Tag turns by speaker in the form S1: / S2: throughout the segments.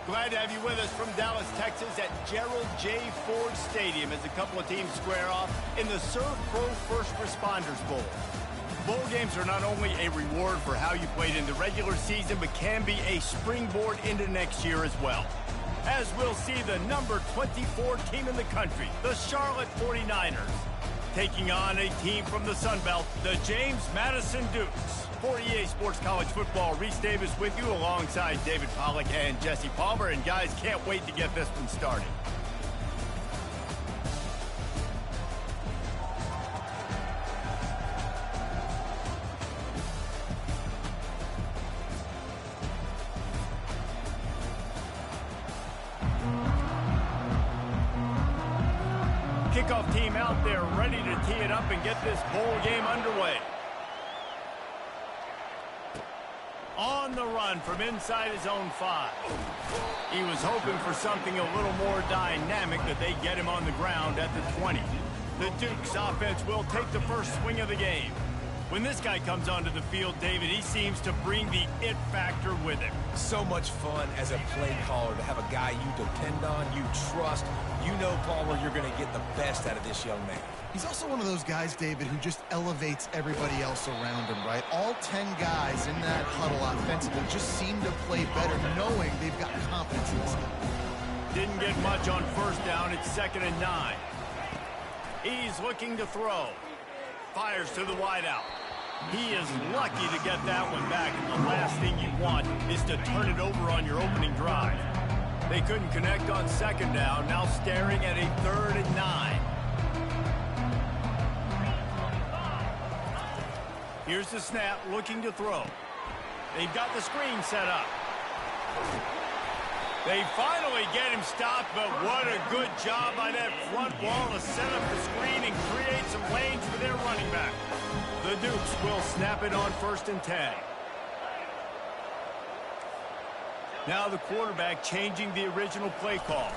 S1: Glad to have you with us from Dallas, Texas at Gerald J. Ford Stadium as a couple of teams square off in the Serve Pro First Responders Bowl. Bowl games are not only a reward for how you played in the regular season, but can be a springboard into next year as well. As we'll see the number 24 team in the country, the Charlotte 49ers, taking on a team from the Sun Belt, the James Madison Dukes. For EA Sports College Football, Reese Davis with you alongside David Pollack and Jesse Palmer. And guys, can't wait to get this one started. Kickoff team out there ready to tee it up and get this bowl game underway. On the run from inside his own 5. He was hoping for something a little more dynamic, that they get him on the ground at the 20. The Dukes offense will take the first swing of the game. When this guy comes onto the field, David, he seems to bring the it factor with him.
S2: So much fun as a play caller to have a guy you depend on, you trust. You know, Palmer, you're going to get the best out of this young man.
S3: He's also one of those guys, David, who just elevates everybody else around him, right? All 10 guys in that huddle offensively just seem to play better knowing they've got confidence in this guy.
S1: Didn't get much on first down. It's 2nd and 9. He's looking to throw. Fires to the wideout. He is lucky to get that one back, and the last thing you want is to turn it over on your opening drive. They couldn't connect on 2nd down, now staring at a 3rd and 9. Here's the snap, looking to throw. They've got the screen set up. They finally get him stopped, but what a good job by that front wall to set up the screen and create some lanes for their running back. The Dukes will snap it on 1st and 10. Now the quarterback changing the original play call.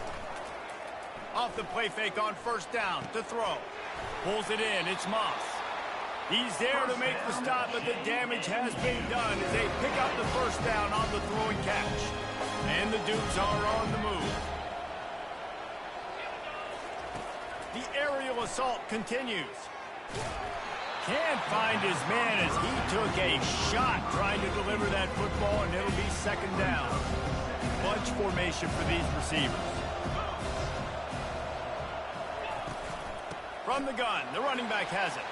S1: Off the play fake on 1st down to throw. Pulls it in, it's Moss. He's there to make the stop, but the damage has been done as they pick up the 1st down on the throwing catch. And the Dukes are on the move. The aerial assault continues. Can't find his man as he took a shot trying to deliver that football, and it'll be 2nd down. Bunch formation for these receivers. From the gun, the running back has it.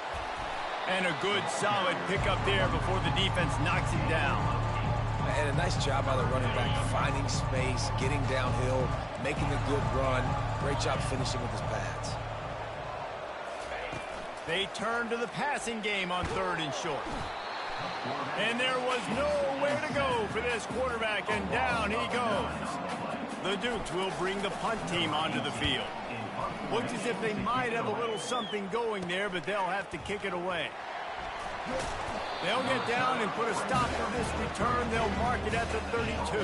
S1: And a good, solid pickup there before the defense knocks him down.
S2: And a nice job by the running back, finding space, getting downhill, making a good run. Great job finishing with his pads.
S1: They turn to the passing game on 3rd and short. And there was nowhere to go for this quarterback, and down he goes. The Dukes will bring the punt team onto the field. Looks as if they might have a little something going there, but they'll have to kick it away. They'll get down and put a stop to this return. They'll mark it at the 32.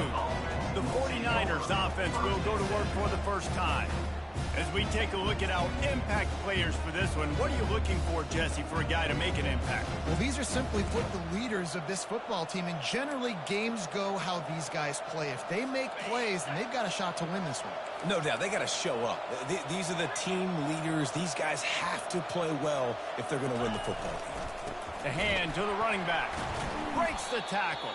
S1: The 49ers offense will go to work for the first time. As we take a look at our impact players for this one, what are you looking for, Jesse, for a guy to make an impact?
S3: Well, these are simply put the leaders of this football team, and generally games go how these guys play. If they make plays, then they've got a shot to win this one.
S2: No doubt, they got to show up. These are the team leaders. These guys have to play well if they're going to win the football game.
S1: The hand to the running back. Breaks the tackle.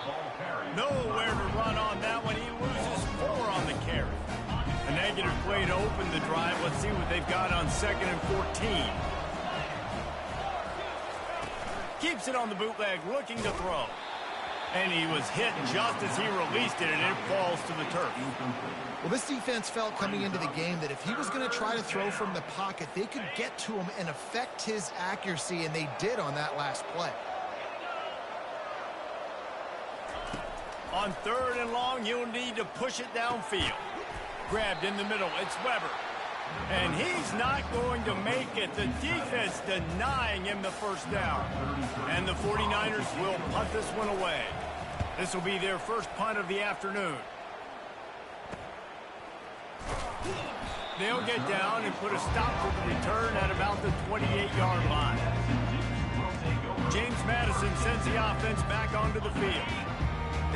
S1: Nowhere to run on that one. He loses 4 on the carry. A negative play to open the drive. Let's see what they've got on 2nd and 14. Keeps it on the bootleg, looking to throw. And he was hit just as he released it, and it falls to the turf.
S3: Well, this defense felt coming into the game that if he was going to try to throw from the pocket, they could get to him and affect his accuracy, and they did on that last play.
S1: On 3rd and long, you'll need to push it downfield. Grabbed in the middle, it's Weber. And he's not going to make it. The defense denying him the 1st down. And the 49ers will punt this one away. This will be their first punt of the afternoon. They'll get down and put a stop to the return at about the 28-yard line. James Madison sends the offense back onto the field.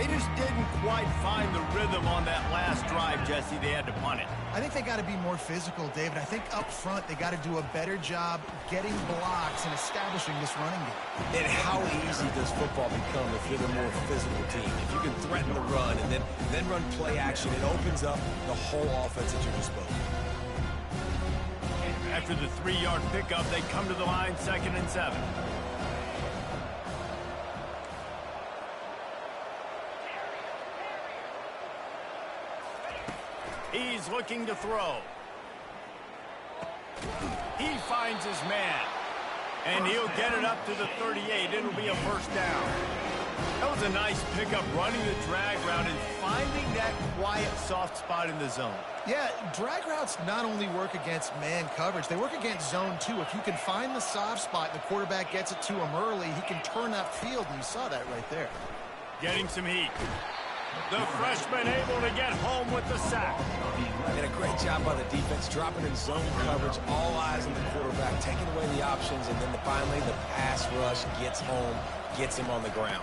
S1: They just didn't quite find the rhythm on that last drive, Jesse. They had to punt it.
S3: I think they got to be more physical, David. I think up front they got to do a better job getting blocks and establishing this running game.
S2: And how easy does football become if you're the more physical team? If you can threaten the run and then run play action, it opens up the whole offense at your disposal.
S1: After the 3-yard pickup, they come to the line, 2nd and 7. He's looking to throw. He finds his man. And he'll get it up to the 38. It'll be a 1st down. That was a nice pickup, running the drag route and finding that quiet, soft spot in the zone.
S3: Yeah, drag routes not only work against man coverage, they work against zone too. If you can find the soft spot and the quarterback gets it to him early, he can turn that field, and you saw that right there.
S1: Getting some heat. The freshman able to get home with the sack.
S2: And a great job by the defense, dropping in zone coverage, all eyes on the quarterback, taking away the options, and then finally the pass rush gets home, gets him on the ground.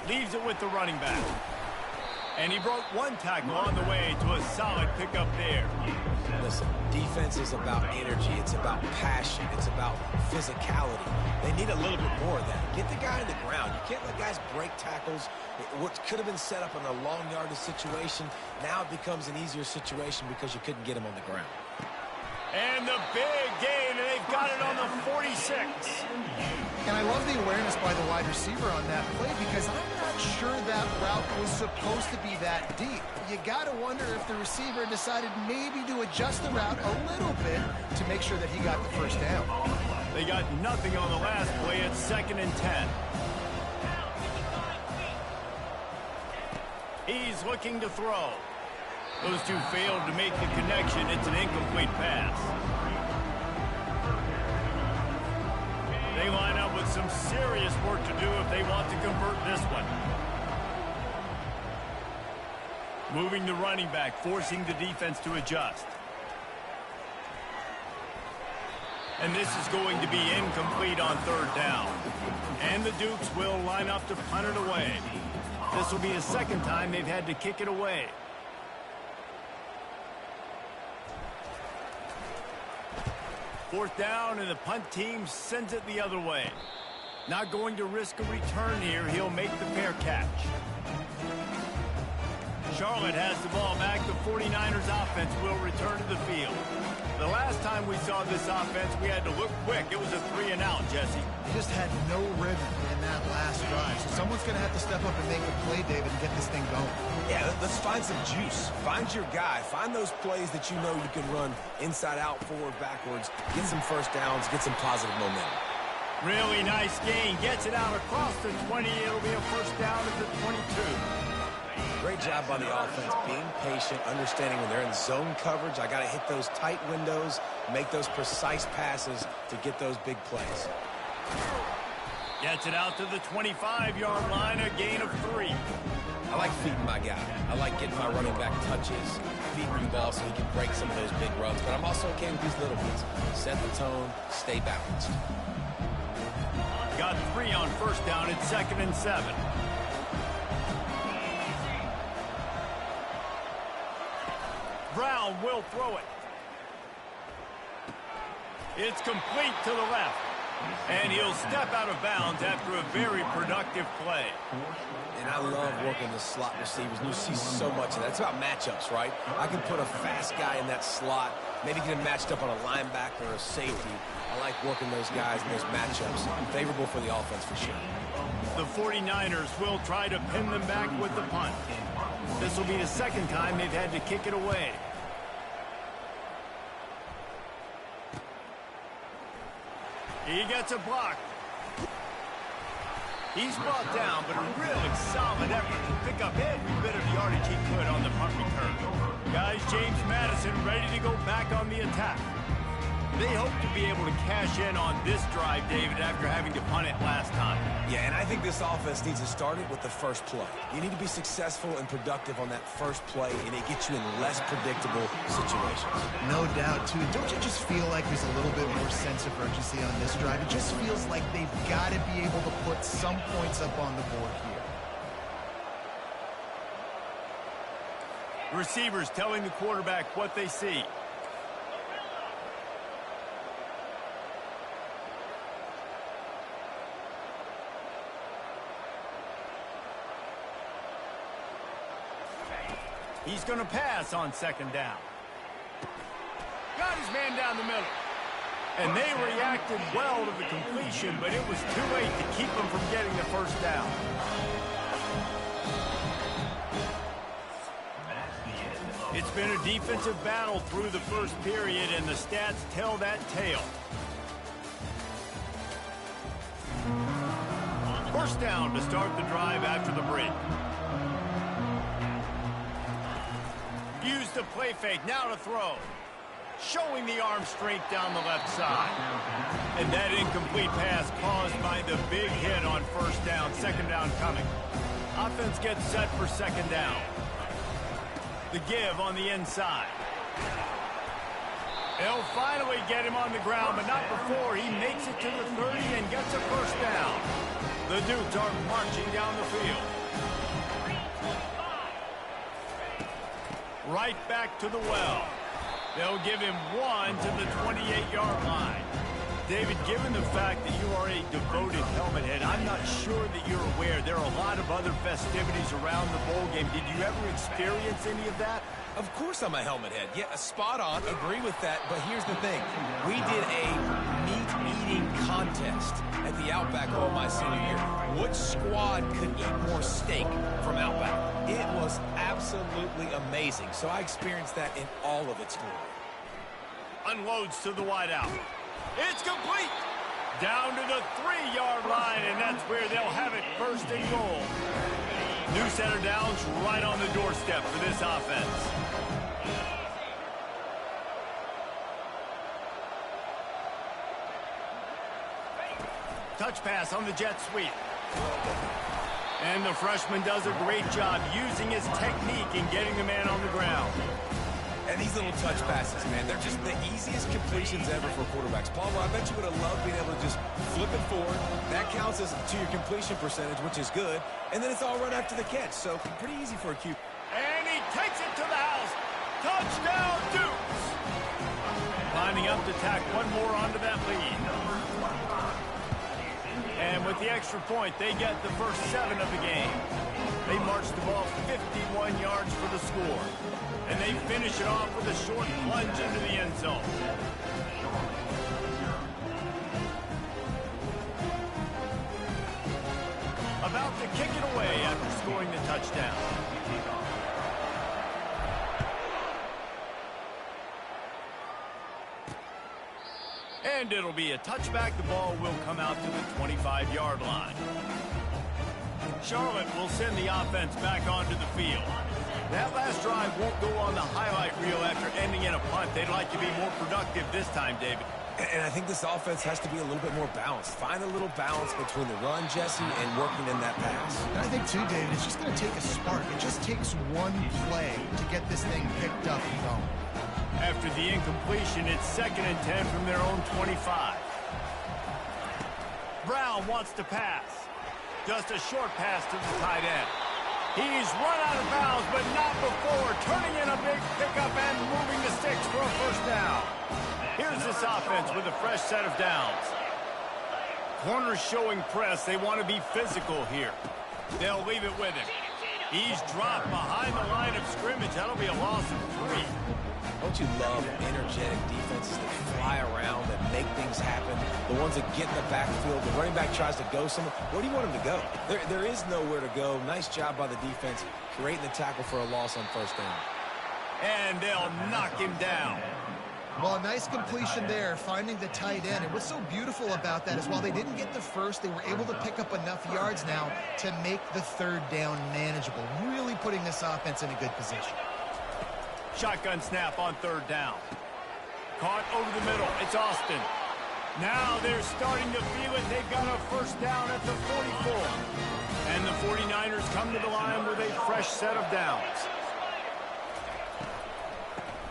S1: Leaves it with the running back. And he broke one tackle on the way to a solid pickup there.
S2: Listen, defense is about energy. It's about passion. It's about physicality. They need a little bit more of that. Get the guy on the ground. You can't let guys break tackles. What could have been set up in a long yardage situation, now it becomes an easier situation because you couldn't get him on the ground.
S1: And the big gain, and they've got it on the 46.
S3: And I love the awareness by the wide receiver on that play because I'm not sure that route was supposed to be that deep. You got to wonder if the receiver decided maybe to adjust the route a little bit to make sure that he got the 1st down.
S1: They got nothing on the last play at 2nd and 10. He's looking to throw. Those two failed to make the connection. It's an incomplete pass. They line up with some serious work to do if they want to convert this one. Moving the running back, forcing the defense to adjust. And this is going to be incomplete on 3rd down. And the Dukes will line up to punt it away. This will be the 2nd time they've had to kick it away. Fourth down, and the punt team sends it the other way. Not going to risk a return here. He'll make the fair catch. Charlotte has the ball back. The 49ers offense will return to the field. The last time we saw this offense, we had to look quick. It was a 3-and-out, Jesse.
S3: He just had no rhythm in that last drive. So someone's going to have to step up and make a play, David, and get this thing going.
S2: Yeah, let's find some juice. Find your guy. Find those plays that you know you can run inside out, forward, backwards. Get some 1st downs. Get some positive momentum.
S1: Really nice gain. Gets it out across the 20. It'll be a 1st down at the 22.
S2: Great job by the offense, being patient, understanding when they're in zone coverage, I got to hit those tight windows, make those precise passes to get those big plays.
S1: Gets it out to the 25-yard line, a gain of 3.
S2: I like feeding my guy. I like getting my running back touches, feeding the ball so he can break some of those big runs, but I'm also okay with these little ones. Set the tone, stay balanced.
S1: Got 3 on 1st down at 2nd and 7. Brown will throw it. It's complete to the left. And he'll step out of bounds after a very productive play.
S2: And I love working the slot receivers. And you see so much of that. It's about matchups, right? I can put a fast guy in that slot, maybe get him matched up on a linebacker or a safety. I like working those guys in those matchups. Favorable for the offense for sure.
S1: The 49ers will try to pin them back with the punt. This will be the 2nd time they've had to kick it away. He gets a block. He's brought down, but a really solid effort to pick up every bit of yardage he could on the punt return. Guys, James Madison ready to go back on the attack. They hope to be able to cash in on this drive, David, after having to punt it last time.
S2: Yeah, and I think this offense needs to start it with the first play. You need to be successful and productive on that first play, and it gets you in less predictable situations.
S3: No doubt, too. Don't you just feel like there's a little bit more sense of urgency on this drive? It just feels like they've got to be able to put some points up on the board here.
S1: Receivers telling the quarterback what they see. He's going to pass on second down. Got his man down the middle. And they reacted well to the completion, but it was too late to keep them from getting the first down. It's been a defensive battle through the first period, and the stats tell that tale. First down to start the drive after the break. Use the play fake, now to throw. Showing the arm strength down the left side. And that incomplete pass caused by the big hit on first down. Second down coming. Offense gets set for second down. The give on the inside. They'll finally get him on the ground, but not before he makes it to the 30 and gets a first down. The Dudes are marching down the field. Right back to the well. They'll give him one to the 28-yard line. David, given the fact that you are a devoted helmet head, I'm not sure that you're aware there are a lot of other festivities around the bowl game. Did you ever experience any of that?
S2: Of course I'm a helmet head. Yeah, spot on. Agree with that. But here's the thing. We did a meat-eating contest at the Outback all my senior year. Which squad could eat more steak from Outback? It was absolutely amazing. So I experienced that in all of its glory.
S1: Unloads to the wideout. It's complete. Down to the 3-yard line, and that's where they'll have it, first and goal. New center downs right on the doorstep for this offense. Touch pass on the jet sweep. And the freshman does a great job using his technique and getting the man on the ground.
S2: And these little touch passes, man, they're just the easiest completions ever for quarterbacks. Palmer, I bet you would have loved being able to just flip it forward. That counts as to your completion percentage, which is good. And then it's all run after the catch, so pretty easy for a QB.
S1: And he takes it to the house. Touchdown, Dukes! Lining up to tack one more onto that lead. And with the extra point, they get the first 7 of the game. They march the ball 51 yards for the score. And they finish it off with a short plunge into the end zone. About to kick it away after scoring the touchdown. And it'll be a touchback. The ball will come out to the 25-yard line. Charlotte will send the offense back onto the field. That last drive won't go on the highlight reel after ending in a punt. They'd like to be more productive this time, David.
S2: And I think this offense has to be a little bit more balanced. Find a little balance between the run, Jesse, and working in that pass.
S3: And I think, too, David, it's just going to take a spark. It just takes one play to get this thing picked up and going.
S1: After the incompletion, it's 2nd and 10 from their own 25. Brown wants to pass. Just a short pass to the tight end. He's run out of bounds, but not before turning in a big pickup and moving the sticks for a first down. Here's this offense with a fresh set of downs. Corners showing press. They want to be physical here. They'll leave it with him. He's dropped behind the line of scrimmage. That'll be a loss of 3.
S2: Don't you love energetic defenses that fly around, that make things happen? The ones that get in the backfield, the running back tries to go somewhere. Where do you want him to go? There is nowhere to go. Nice job by the defense, creating the tackle for a loss on first down.
S1: And they'll knock him down.
S3: Well, a nice completion there, finding the tight end. And what's so beautiful about that is while they didn't get the first, they were able to pick up enough yards now to make the third down manageable, really putting this offense in a good position.
S1: Shotgun snap on third down. Caught over the middle. It's Austin. Now they're starting to feel it. They've got a first down at the 44. And the 49ers come to the line with a fresh set of downs.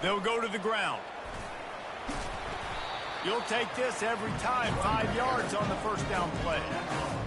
S1: They'll go to the ground. You'll take this every time, 5 yards on the first down play.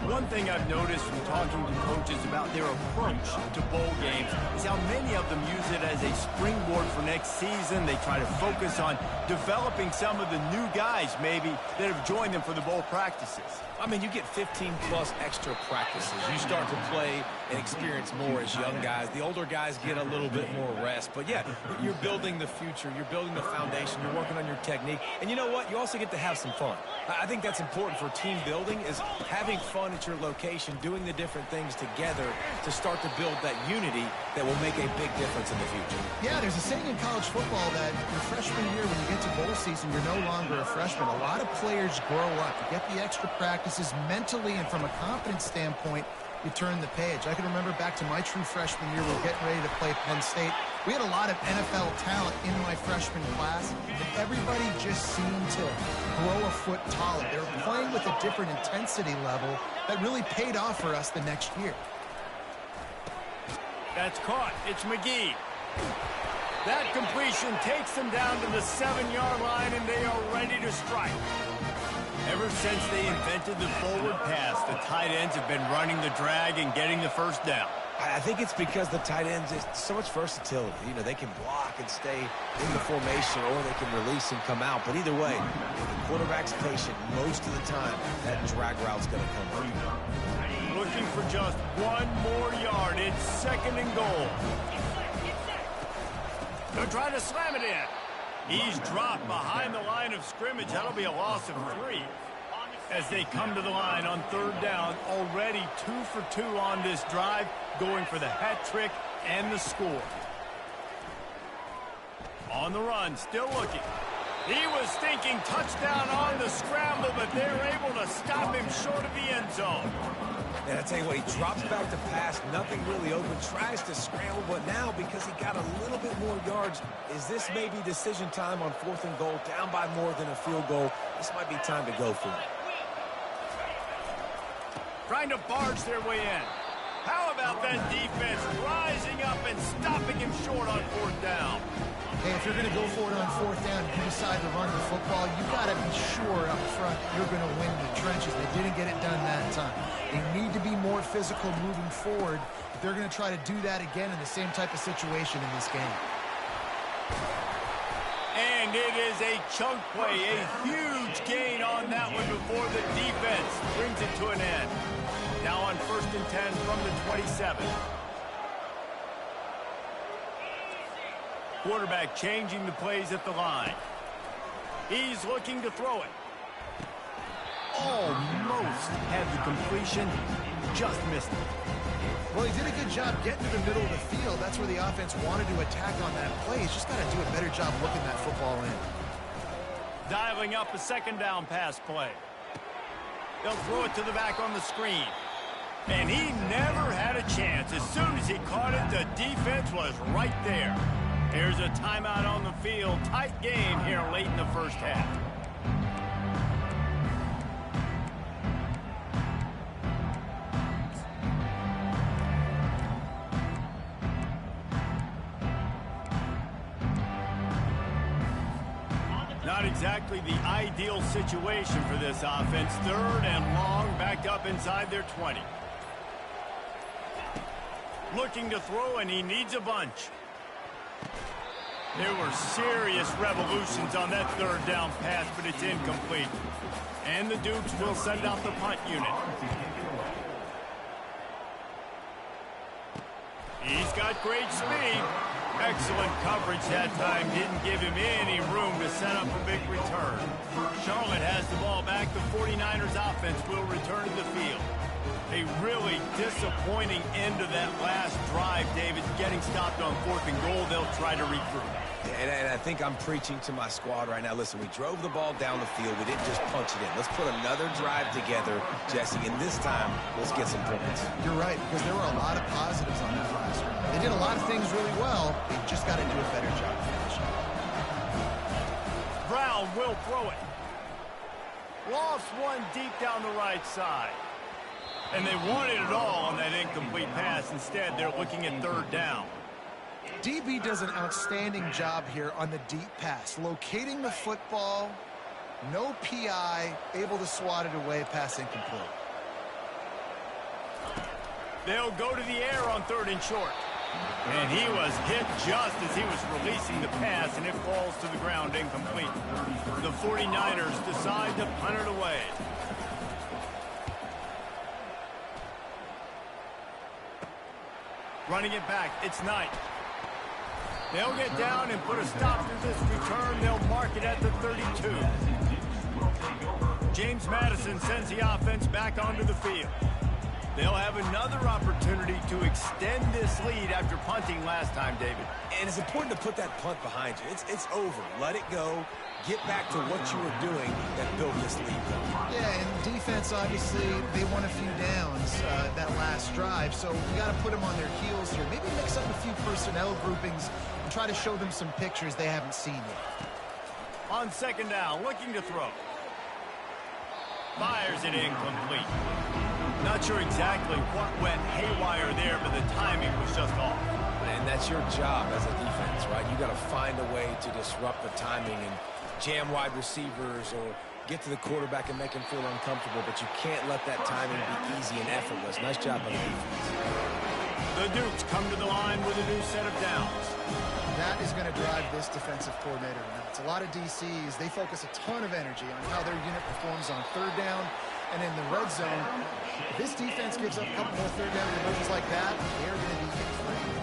S1: One thing I've noticed from talking to coaches about their approach to bowl games is how many of them use it as a springboard for next season. They try to focus on developing some of the new guys, maybe, that have joined them for the bowl practices.
S2: I mean, you get 15-plus extra practices. You start to play and experience more as young guys. The older guys get a little bit more rest. But, yeah, you're building the future. You're building the foundation. You're working on your technique. And you know what? You also get to have some fun. I think that's important for team building, is having fun at your location, doing the different things together to start to build that unity that will make a big difference in the future.
S3: Yeah, there's a saying in college football that your freshman year, when you get to bowl season, you're no longer a freshman. A lot of players grow up. You get the extra practices mentally, and from a confidence standpoint, you turn the page. I can remember back to my true freshman year, we were getting ready to play Penn State. We had a lot of NFL talent in my freshman class, and everybody just seemed to grow a foot taller. They were playing with a different intensity level that really paid off for us the next year.
S1: That's caught. It's McGee. That completion takes them down to the 7-yard line, and they are ready to strike. Ever since they invented the forward pass, the tight ends have been running the drag and getting the first down.
S2: I think it's because the tight ends, is so much versatility. You know, they can block and stay in the formation, or they can release and come out. But either way, if the quarterback's patient most of the time, that drag route's going to come early.
S1: Looking for just one more yard. It's 2nd and goal. They're trying to slam it in. He's dropped behind the line of scrimmage. That'll be a loss of 3. As they come to the line on 3rd down, already 2 for 2 on this drive, going for the hat trick and the score. On the run, still looking. He was thinking touchdown on the scramble, but they're able to stop him short of the end zone.
S2: And I tell you what, he drops back to pass, nothing really open, tries to scramble, but now because he got a little bit more yards, is this maybe decision time on 4th and goal, down by more than a field goal? This might be time to go for it.
S1: Trying to barge their way in. How about that defense rising up and stopping him short on 4th down?
S3: Hey, if you're going to go for it on 4th down, if you decide to run the football, you've got to be sure up front that you're going to win the trenches. They didn't get it done that time. They need to be more physical moving forward if they're going to try to do that again in the same type of situation in this game.
S1: And it is a chunk play, a huge gain on that one before the defense brings it to an end. Now on 1st and 10 from the 27. Quarterback changing the plays at the line. He's looking to throw it. Almost had the completion, just missed it.
S3: Well, he did a good job getting to the middle of the field. That's where the offense wanted to attack on that play. He's just got to do a better job looking that football in.
S1: Dialing up a 2nd down pass play. They'll throw it to the back on the screen. And he never had a chance. As soon as he caught it, the defense was right there. Here's a timeout on the field. Tight game here late in the first half. Not exactly the ideal situation for this offense. 3rd and long, backed up inside their 20. Looking to throw, and he needs a bunch. There were serious revolutions on that 3rd down pass, but it's incomplete. And the Dukes will send out the punt unit. He's got great speed. Excellent coverage that time. Didn't give him any room to set up a big return. Charlotte has the ball back. The 49ers offense will return to the field. A really disappointing end to that last drive, David. Getting stopped on 4th and goal, they'll try to regroup.
S2: And I think I'm preaching to my squad right now. Listen, we drove the ball down the field. We didn't just punch it in. Let's put another drive together, Jesse, and this time, let's get some points.
S3: You're right, because there were a lot of positives on that last one. They did a lot of things really well. They just got to do a better job finishing.
S1: Brown will throw it. Lost one deep down the right side. And they wanted it all on that incomplete pass. Instead, they're looking at 3rd down.
S3: DB does an outstanding job here on the deep pass, locating the football No PI, able to swat it away, pass incomplete.
S1: They'll go to the air on 3rd and short. And he was hit just as he was releasing the pass, and it falls to the ground incomplete. The 49ers decide to punt it away. Running it back, it's Knight. They'll get down and put a stop to this return. They'll mark it at the 32. James Madison sends the offense back onto the field. They'll have another opportunity to extend this lead after punting last time, David.
S2: And it's important to put that punt behind you. It's over. Let it go. Get back to what you were doing that built this lead.
S3: Yeah, and defense, obviously, they won a few downs that last drive, so we got to put them on their heels here. Maybe mix up a few personnel groupings and try to show them some pictures they haven't seen yet.
S1: On 2nd down, looking to throw. Fires it incomplete. Not sure exactly what went haywire there, but the timing was just off.
S2: And that's your job as a defense, right? You got to find a way to disrupt the timing and jam wide receivers or get to the quarterback and make him feel uncomfortable, but you can't let that timing be easy and effortless. Nice job by the defense.
S1: The Dukes come to the line with a new set of downs.
S3: That is going to drive this defensive coordinator nuts. A lot of DCs, they focus a ton of energy on how their unit performs on 3rd down and in the red zone. If this defense gives up a couple more 3rd down conversions like that, they're going to be afraid.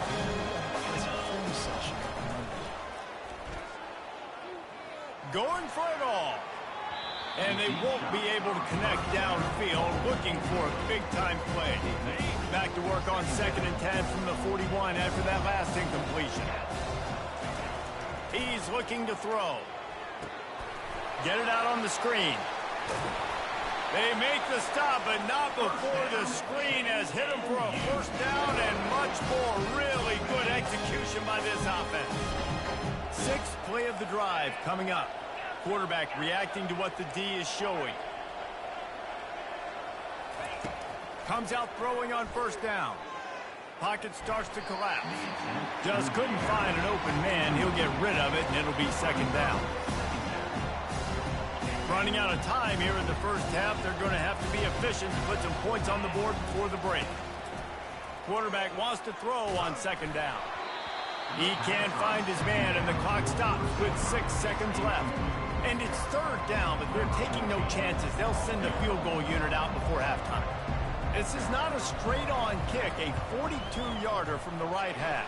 S3: It's a film session on Monday.
S1: Going for it all. And they won't be able to connect downfield, looking for a big-time play. Back to work on 2nd and 10 from the 41 after that last incompletion. He's looking to throw. Get it out on the screen. They make the stop, but not before the screen has hit him for a 1st down and much more. Really good execution by this offense. 6th play of the drive coming up. Quarterback reacting to what the D is showing. Comes out throwing on 1st down. Pocket starts to collapse. Just couldn't find an open man. He'll get rid of it, and it'll be 2nd down. Running out of time here in the 1st half. They're going to have to be efficient to put some points on the board before the break. Quarterback wants to throw on 2nd down. He can't find his man, and the clock stops with 6 seconds left. And it's 3rd down, but they're taking no chances. They'll send the field goal unit out before halftime. This is not a straight-on kick, a 42-yarder from the right hash.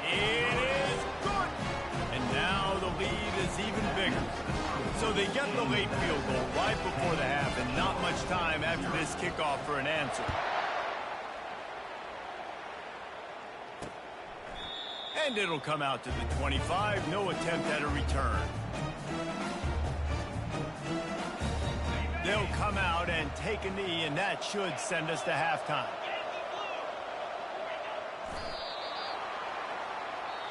S1: It is good! And now the lead is even bigger. So they get the late field goal right before the half, and not much time after this kickoff for an answer. And it'll come out to the 25. No attempt at a return. They'll come out and take a knee, and that should send us to halftime.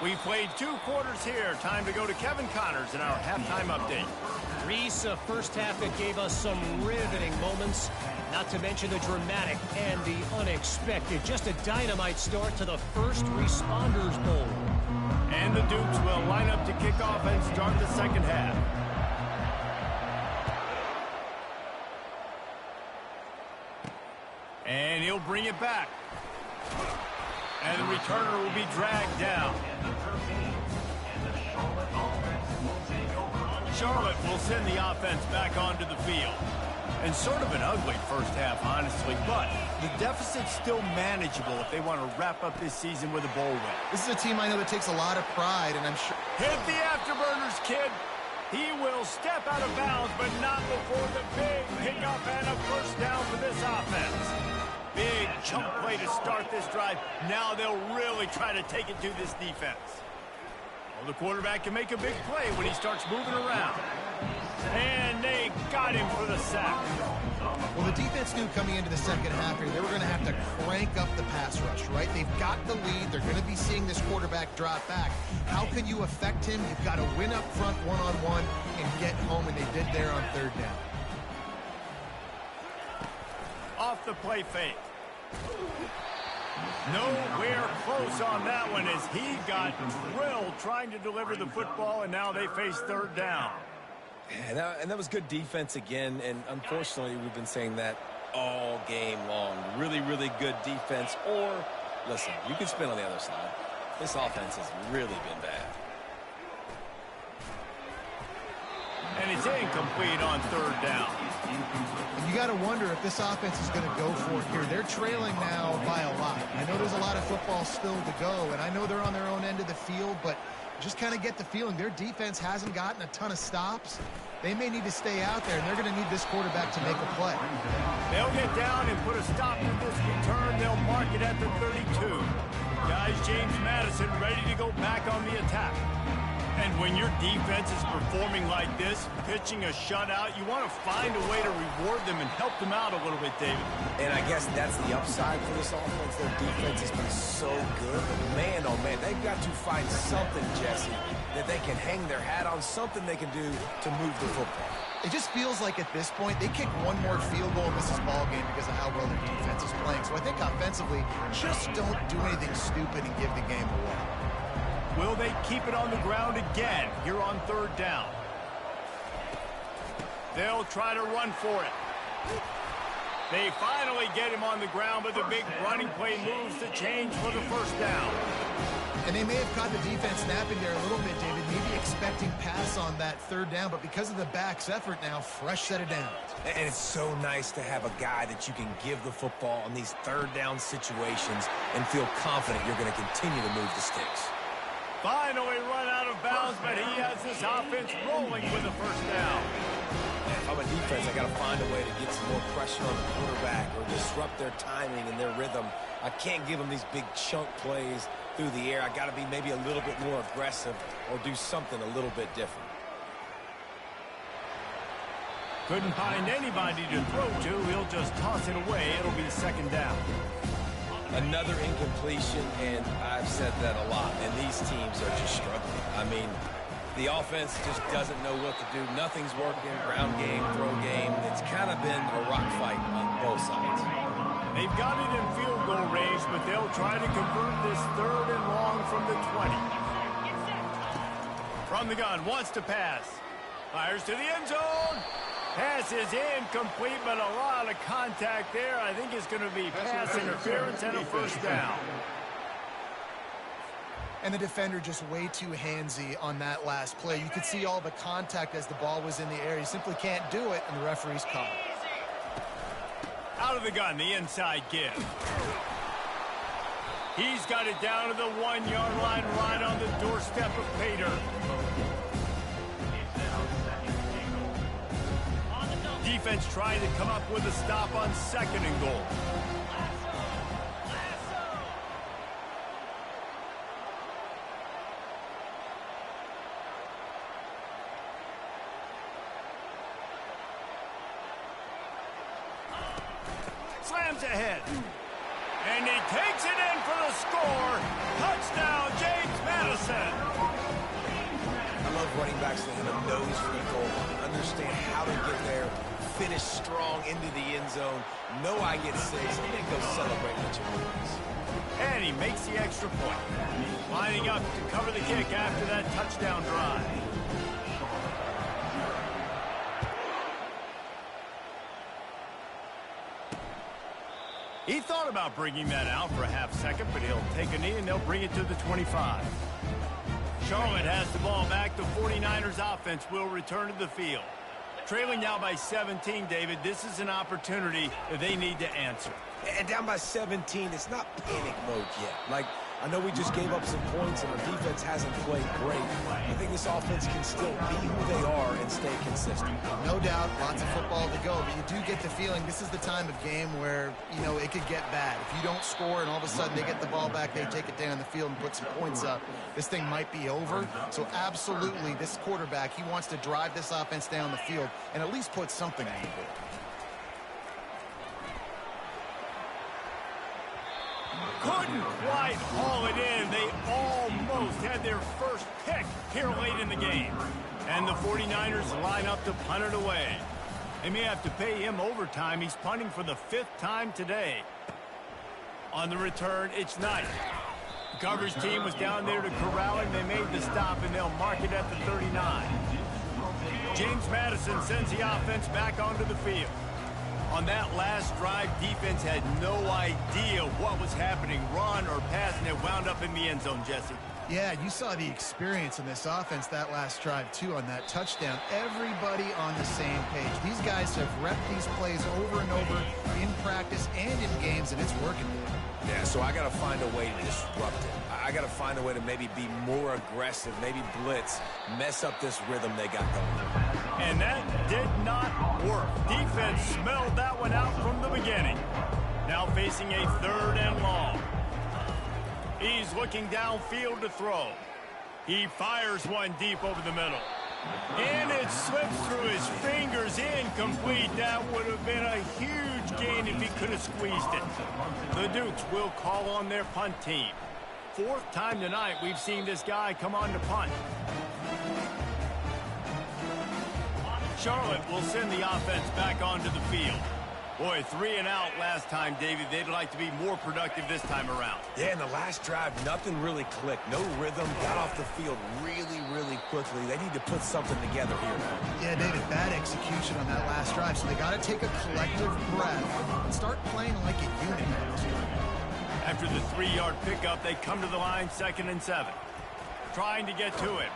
S1: We played 2 quarters here. Time to go to Kevin Connors in our halftime update.
S4: Reese, a 1st half that gave us some riveting moments, not to mention the dramatic and the unexpected. Just a dynamite start to the 1st Responders Bowl.
S1: And the Dukes will line up to kick off and start the 2nd half. And he'll bring it back. And the returner will be dragged down. Charlotte will send the offense back onto the field. And sort of an ugly 1st half, honestly, but the deficit's still manageable if they want to wrap up this season with a bowl win.
S3: This is a team I know that takes a lot of pride, and I'm sure...
S1: Hit the afterburners, kid. He will step out of bounds, but not before the big pickup and a 1st down for this offense. Big chunk play to start this drive. Now they'll really try to take it to this defense. Well, the quarterback can make a big play when he starts moving around. And they got him for the sack.
S3: Well, the defense knew coming into the 2nd half here, they were going to have to crank up the pass rush, right? They've got the lead. They're going to be seeing this quarterback drop back. How can you affect him? You've got to win up front one-on-one and get home, and they did there on 3rd down.
S1: Off the play fake. Nowhere close on that one as he got drilled trying to deliver the football, and now they face 3rd down.
S2: And that was good defense again, and unfortunately we've been saying that all game long. Really, really good defense, or, listen, you can spin on the other side. This offense has really been bad.
S1: And it's incomplete on third down.
S3: And you got to wonder if this offense is going to go for it here. They're trailing now by a lot. I know there's a lot of football still to go, and I know they're on their own end of the field, but just kind of get the feeling their defense hasn't gotten a ton of stops. They may need to stay out there, and they're going to need this quarterback to make a play.
S1: They'll get down and put a stop to this return. They'll mark it at the 32. Guys, James Madison ready to go back on the attack. And when your defense is performing like this, pitching a shutout, you want to find a way to reward them and help them out a little bit, David.
S2: And I guess that's the upside for this offense. Their defense has been so good. But man, oh man, they've got to find something, Jesse, that they can hang their hat on, something they can do to move the football.
S3: It just feels like at this point, they kick one more field goal in this ball game because of how well their defense is playing. So I think offensively, just don't do anything stupid and give the game away.
S1: Will they keep it on the ground again here on third down? They'll try to run for it. They finally get him on the ground, but the big running play moves the change for the first down.
S3: And they may have caught the defense snapping there a little bit, David, maybe expecting pass on that third down, but because of the back's effort now, fresh set of downs.
S2: And it's so nice to have a guy that you can give the football on these third down situations and feel confident you're going to continue to move the sticks.
S1: Finally run out of bounds, but he has this offense rolling with the first down.
S2: If I'm a defense, I got to find a way to get some more pressure on the quarterback or disrupt their timing and their rhythm. I can't give them these big chunk plays through the air. I got to be maybe a little bit more aggressive or do something a little bit different.
S1: Couldn't find anybody to throw to. He'll just toss it away. It'll be second down.
S2: Another incompletion, and I've said that a lot, and these teams are just struggling. I mean, the offense just doesn't know what to do. Nothing's working. Ground game, throw game. It's kind of been a rock fight on both sides.
S1: They've got it in field goal range, but they'll try to convert this third and long from the 20. From the gun, wants to pass. Fires to the end zone. Pass is incomplete, but a lot of contact there. I think it's going to be pass interference and a first down.
S3: And the defender just way too handsy on that last play. You could see all the contact as the ball was in the air. You simply can't do it, and the referee's called.
S1: Out of the gun, the inside give. He's got it down to the 1-yard line, right on the doorstep of Pater. Defense trying to come up with a stop on second and goal. Slams ahead. And he takes it in for the score. Touchdown, James Madison.
S2: I love running backs that have a nose for the goal, understand how to get there, finish strong into the end zone, know I get 6, and then go celebrate with your boys.
S1: And he makes the extra point. Lining up to cover the kick after that touchdown drive. He thought about bringing that out for a half second, but he'll take a knee and they'll bring it to the 25. Charlotte has the ball back. The 49ers offense will return to the field. Trailing now by 17, David. This is an opportunity that they need to answer.
S2: And down by 17, it's not panic mode yet. Like, I know we just gave up some points and our defense hasn't played great. I think this offense can still be who they are and stay consistent.
S3: No doubt, lots of football to go, but you do get the feeling this is the time of game where, you know, it could get bad. If you don't score and all of a sudden they get the ball back, they take it down the field and put some points up, this thing might be over. So absolutely, this quarterback, he wants to drive this offense down the field and at least put something on the board.
S1: Couldn't quite haul it in. They almost had their first pick here late in the game. And the 49ers line up to punt it away. They may have to pay him overtime. He's punting for the 5th time today. On the return, it's Knight. The coverage team was down there to corral him. They made the stop, and they'll mark it at the 39. James Madison sends the offense back onto the field. On that last drive, defense had no idea what was happening, run or pass, and it wound up in the end zone, Jesse.
S3: Yeah, you saw the experience in this offense that last drive, too, on that touchdown. Everybody on the same page. These guys have repped these plays over and over in practice and in games, and it's working.
S2: Yeah, so I got to find a way to disrupt it. I got to find a way to maybe be more aggressive, maybe blitz, mess up this rhythm they got going.
S1: And that did not work. Defense smelled that one out from the beginning. Now facing a 3rd and long. He's looking downfield to throw. He fires one deep over the middle. And it slips through his fingers, incomplete. That would have been a huge gain if he could have squeezed it. The Dukes will call on their punt team. 4th time tonight we've seen this guy come on to punt. Charlotte will send the offense back onto the field. Boy, 3 and out last time, David. They'd like to be more productive this time around.
S2: Yeah, in the last drive, nothing really clicked. No rhythm, got off the field really quickly. They need to put something together here.
S3: Yeah, David, bad execution on that last drive, so they got to take a collective breath and start playing like a unit.
S1: After the 3-yard pickup, they come to the line, 2nd and 7. Trying to get to it.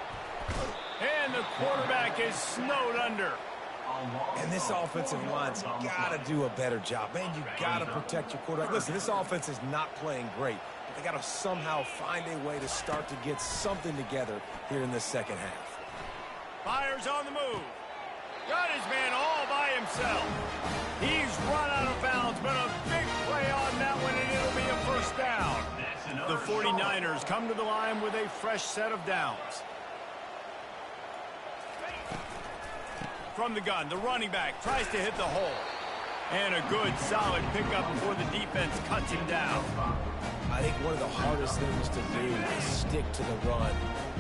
S1: And the quarterback is snowed under.
S2: And this offensive line's got to do a better job. Man, you got to protect your quarterback. Listen, this offense is not playing great, but they got to somehow find a way to start to get something together here in the second half.
S1: Fires on the move. Got his man all by himself. He's run out of bounds, but a big play on that one, and it'll be a 1st down. The 49ers come to the line with a fresh set of downs. From the gun, the running back tries to hit the hole. And a good, solid pickup before the defense cuts him down.
S2: I think one of the hardest things to do is stick to the run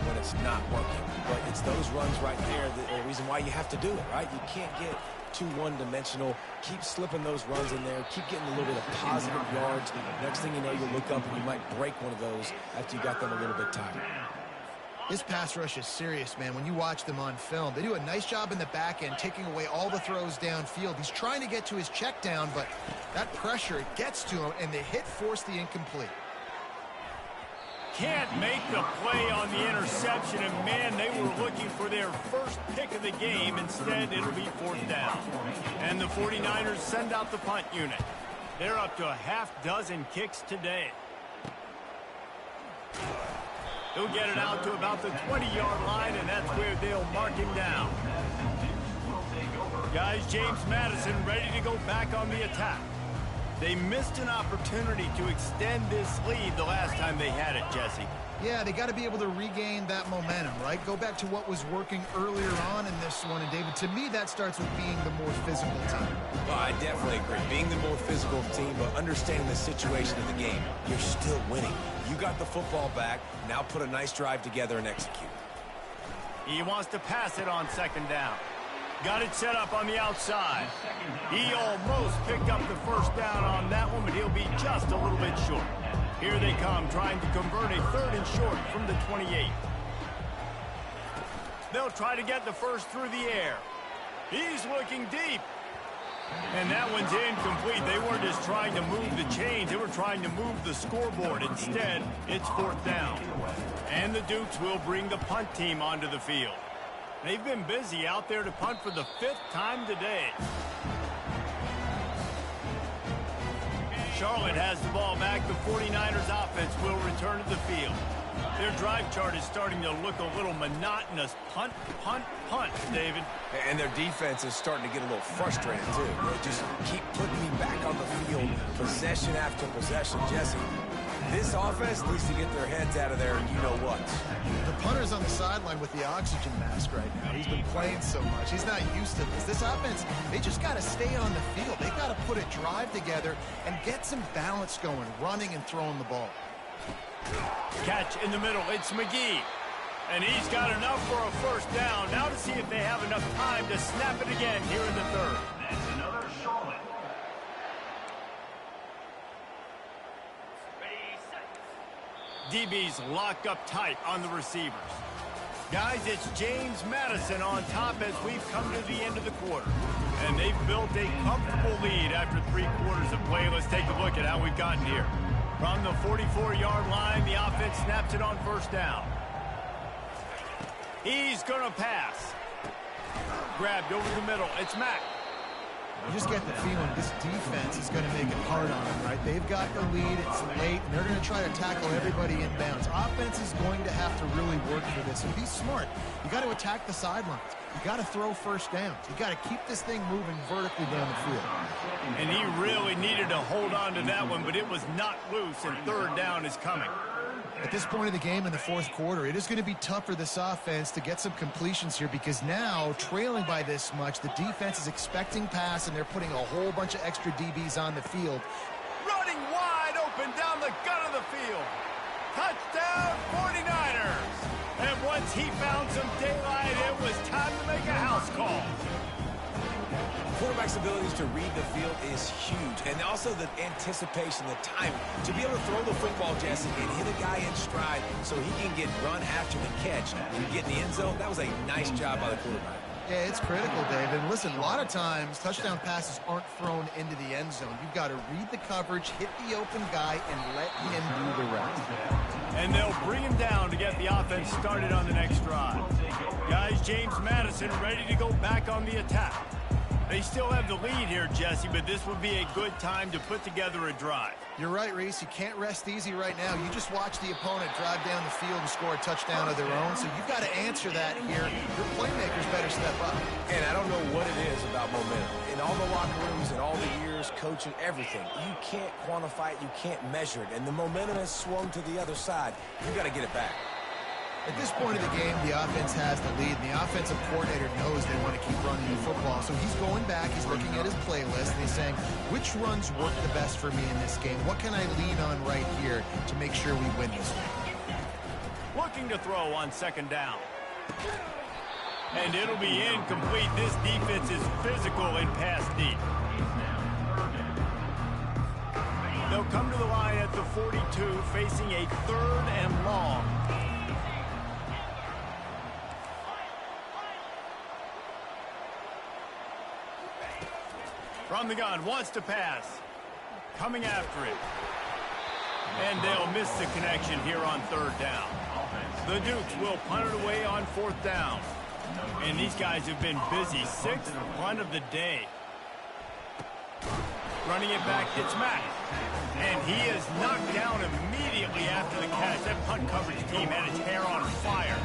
S2: when it's not working. But it's those runs right there that are the reason why you have to do it, right? You can't get too one-dimensional. Keep slipping those runs in there. Keep getting a little bit of positive yards. Next thing you know, you look up and you might break one of those after you got them a little bit tired.
S3: This pass rush is serious, man. When you watch them on film, they do a nice job in the back end, taking away all the throws downfield. He's trying to get to his check down, but that pressure, it gets to him, and the hit forced the incomplete.
S1: Can't make the play on the interception, and man, they were looking for their 1st pick of the game. Instead, it'll be 4th down. And the 49ers send out the punt unit. They're up to a half-dozen kicks today. He'll get it out to about the 20-yard line, and that's where they'll mark him down. Guys, James Madison ready to go back on the attack. They missed an opportunity to extend this lead the last time they had it, Jesse.
S3: Yeah, they got to be able to regain that momentum, right? Go back to what was working earlier on in this one. And, David, to me, that starts with being the more physical team.
S2: Well, I definitely agree. Being the more physical team, but understanding the situation of the game. You're still winning. You got the football back. Now put a nice drive together and execute.
S1: He wants to pass it on 2nd down. Got it set up on the outside. He almost picked up the 1st down on that one, but he'll be just a little bit short. Here they come, trying to convert a 3rd and short from the 28. They'll try to get the 1st through the air. He's looking deep. And that one's incomplete. They weren't just trying to move the chains. They were trying to move the scoreboard. Instead, it's 4th down. And the Dukes will bring the punt team onto the field. They've been busy out there to punt for the 5th time today. Charlotte has the ball back. The 49ers offense will return to the field. Their drive chart is starting to look a little monotonous. Punt, punt, punt, David.
S2: And their defense is starting to get a little frustrated, too. They just keep putting me back on the field, possession after possession. Jesse, this offense needs to get their heads out of there, and you know what.
S3: The punter's on the sideline with the oxygen mask right now. He's been playing so much. He's not used to this. This offense, they just got to stay on the field. They got to put a drive together and get some balance going, running and throwing the ball.
S1: Catch in the middle. It's McGee. And he's got enough for a 1st down. Now to see if they have enough time to snap it again here in the 3rd.
S5: That's another Charlotte.
S1: DB's locked up tight on the receivers. Guys, it's James Madison on top as we've come to the end of the quarter. And they've built a comfortable lead after 3 quarters of play. Let's take a look at how we've gotten here. From the 44-yard line, the offense snaps it on first down. He's going to pass. Grabbed over the middle. It's Mack.
S3: You just get the feeling this defense is going to make it hard on them, right? They've got the lead, it's late, and they're going to try to tackle everybody in bounds. Offense is going to have to really work for this, and be smart. You got to attack the sidelines. You got to throw first downs. You got to keep this thing moving vertically down the field.
S1: And he really needed to hold on to that one, but it was not loose, and third down is coming.
S3: At this point of the game in the fourth quarter, it is going to be tough for this offense to get some completions here because now, trailing by this much, the defense is expecting pass, and they're putting a whole bunch of extra DBs on the field.
S1: Running wide open down the gut of the field. Touchdown, 49ers. And once he found some daylight, it was time to make a house call.
S2: Quarterback's abilities to read the field is huge, and also the anticipation, the time to be able to throw the football, Jesse, and hit a guy in stride so he can get run after the catch and get in the end zone. That was a nice job by the quarterback.
S3: Yeah, it's critical, Dave. And listen, a lot of times touchdown passes aren't thrown into the end zone. You've got to read the coverage, hit the open guy, and let him do the rest.
S1: And they'll bring him down to get the offense started on the next drive. Guys, James Madison ready to go back on the attack. They still have the lead here, Jesse, but this would be a good time to put together a drive.
S3: You're right, Reese. You can't rest easy right now. You just watch the opponent drive down the field and score a touchdown of their own, so you've got to answer that here. Your playmakers better step up.
S2: And I don't know what it is about momentum. In all the locker rooms and all the years, coaching, everything, you can't quantify it, you can't measure it, and the momentum has swung to the other side. You've got to get it back.
S3: At this point of the game, the offense has the lead, and the offensive coordinator knows they want to keep running the football. So he's going back, he's looking at his playlist, and he's saying, which runs work the best for me in this game? What can I lean on right here to make sure we win this one?
S1: Looking to throw on second down. And it'll be incomplete. This defense is physical in pass deep. They'll come to the line at the 42, facing a 3rd and long. From the gun, wants to pass. Coming after it. And they'll miss the connection here on 3rd down. The Dukes will punt it away on 4th down. And these guys have been busy. 6th punt of the day. Running it back, it's Mack. And he is knocked down immediately after the catch. That punt coverage team had its hair on fire.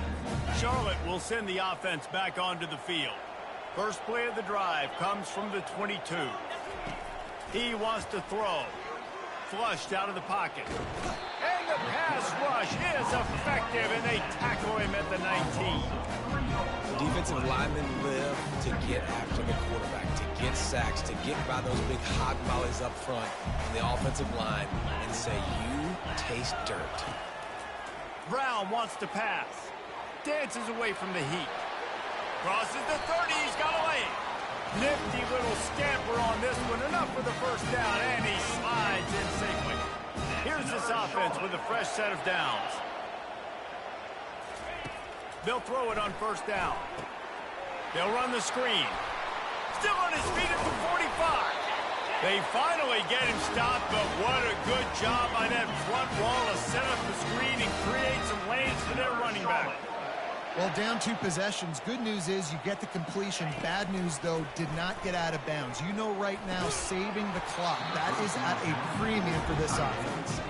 S1: Charlotte will send the offense back onto the field. First play of the drive comes from the 22. He wants to throw. Flushed out of the pocket. And the pass rush is effective, and they tackle him at the 19.
S2: Defensive linemen live to get after the quarterback, to get sacks, to get by those big hot volleys up front on the offensive line and say, you taste dirt.
S1: Brown wants to pass. Dances away from the heat. Crosses the 30, he's got away. Nifty little scamper on this one, enough for the first down, and he slides in safely. Here's this offense with a fresh set of downs. They'll throw it on first down. They'll run the screen. Still on his feet at the 45. They finally get him stopped, but what a good job by that front wall to set up the screen and create some lanes for their running back.
S3: Well, down 2 possessions. Good news is you get the completion. Bad news, though, did not get out of bounds. You know right now, saving the clock. That is at a premium for this offense.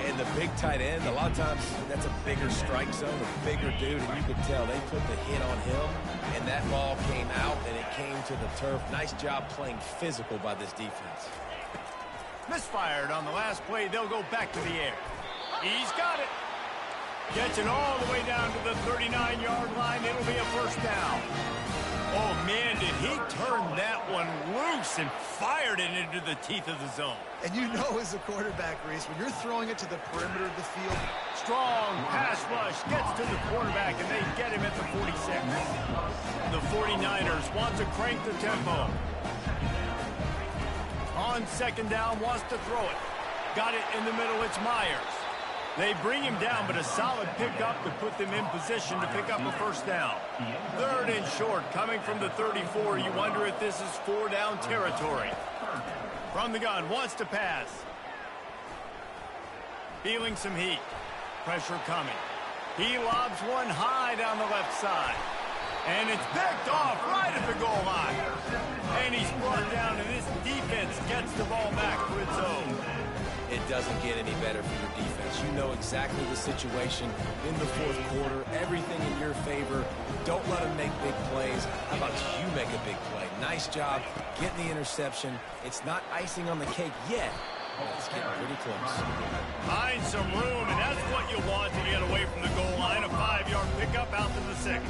S2: And the big tight end, a lot of times that's a bigger strike zone, a bigger dude, and you could tell they put the hit on him, and that ball came out, and it came to the turf. Nice job playing physical by this defense.
S1: Misfired on the last play. They'll go back to the air. He's got it. Gets it all the way down to the 39-yard line. It'll be a first down. Oh, man, did he turn that one loose and fired it into the teeth of the zone.
S3: And you know as a quarterback, Reese, when you're throwing it to the perimeter of the field.
S1: Strong pass rush gets to the quarterback, and they get him at the 46. The 49ers want to crank the tempo. On second down, wants to throw it. Got it in the middle, it's Myers. They bring him down, but a solid pickup to put them in position to pick up a first down. 3rd and short, coming from the 34. You wonder if this is 4-down territory. From the gun, wants to pass. Feeling some heat. Pressure coming. He lobs one high down the left side. And it's picked off right at the goal line. And he's brought down, and this defense gets the ball back for its own.
S2: It doesn't get any better for your defense. You know exactly the situation in the 4th quarter. Everything in your favor. Don't let them make big plays. How about you make a big play? Nice job getting the interception. It's not icing on the cake yet. It's getting pretty close.
S1: Find some room, and that's what you want to get away from the goal line. A 5-yard pickup out to the 6.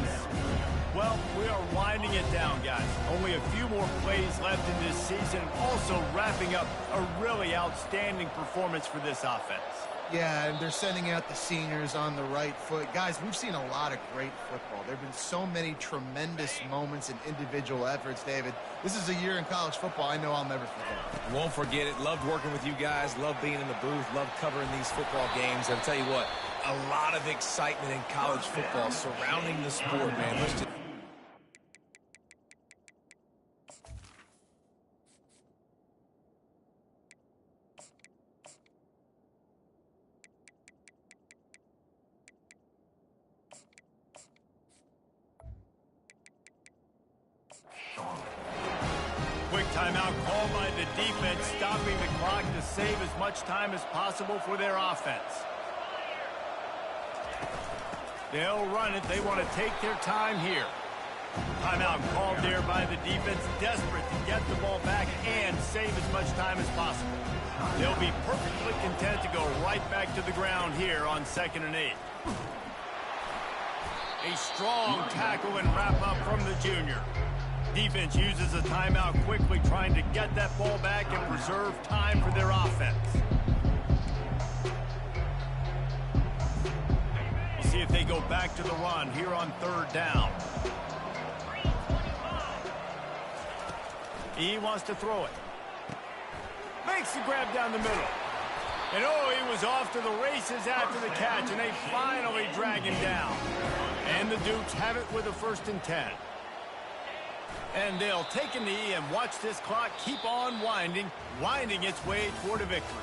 S1: Well, we are winding it down, guys. Only a few more plays left in this season. Also wrapping up a really outstanding performance for this offense.
S3: Yeah, and they're sending out the seniors on the right foot. Guys, we've seen a lot of great football. There have been so many tremendous moments and individual efforts, David. This is a year in college football I know I'll never forget.
S2: Won't forget it. Loved working with you guys. Loved being in the booth. Loved covering these football games. I'll tell you what, a lot of excitement in college football surrounding the sport, man. Let's just...
S1: Quick timeout called by the defense, stopping the clock to save as much time as possible for their offense. They'll run it. They want to take their time here. Timeout called there by the defense, desperate to get the ball back and save as much time as possible. They'll be perfectly content to go right back to the ground here on 2nd and 8. A strong tackle and wrap up from the junior. Defense uses a timeout quickly, trying to get that ball back and preserve time for their offense. We'll see if they go back to the run here on 3rd down. He wants to throw it. Makes the grab down the middle. And oh, he was off to the races after the catch, and they finally drag him down. And the Dukes have it with a 1st and 10. And they'll take a knee and watch this clock keep on winding its way toward a victory.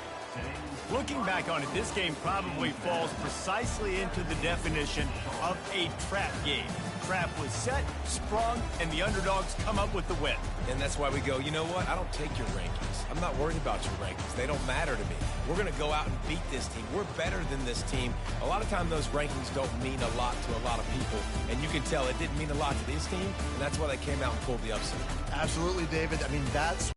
S1: Looking back on it, this game probably falls precisely into the definition of a trap game. Trap was set, sprung, and the underdogs come up with the win.
S2: And that's why we go, you know what? I don't take your rankings. I'm not worried about your rankings. They don't matter to me. We're going to go out and beat this team. We're better than this team. A lot of times those rankings don't mean a lot to a lot of people. And you can tell it didn't mean a lot to this team, and that's why they came out and pulled the upset.
S3: Absolutely, David. I mean, that's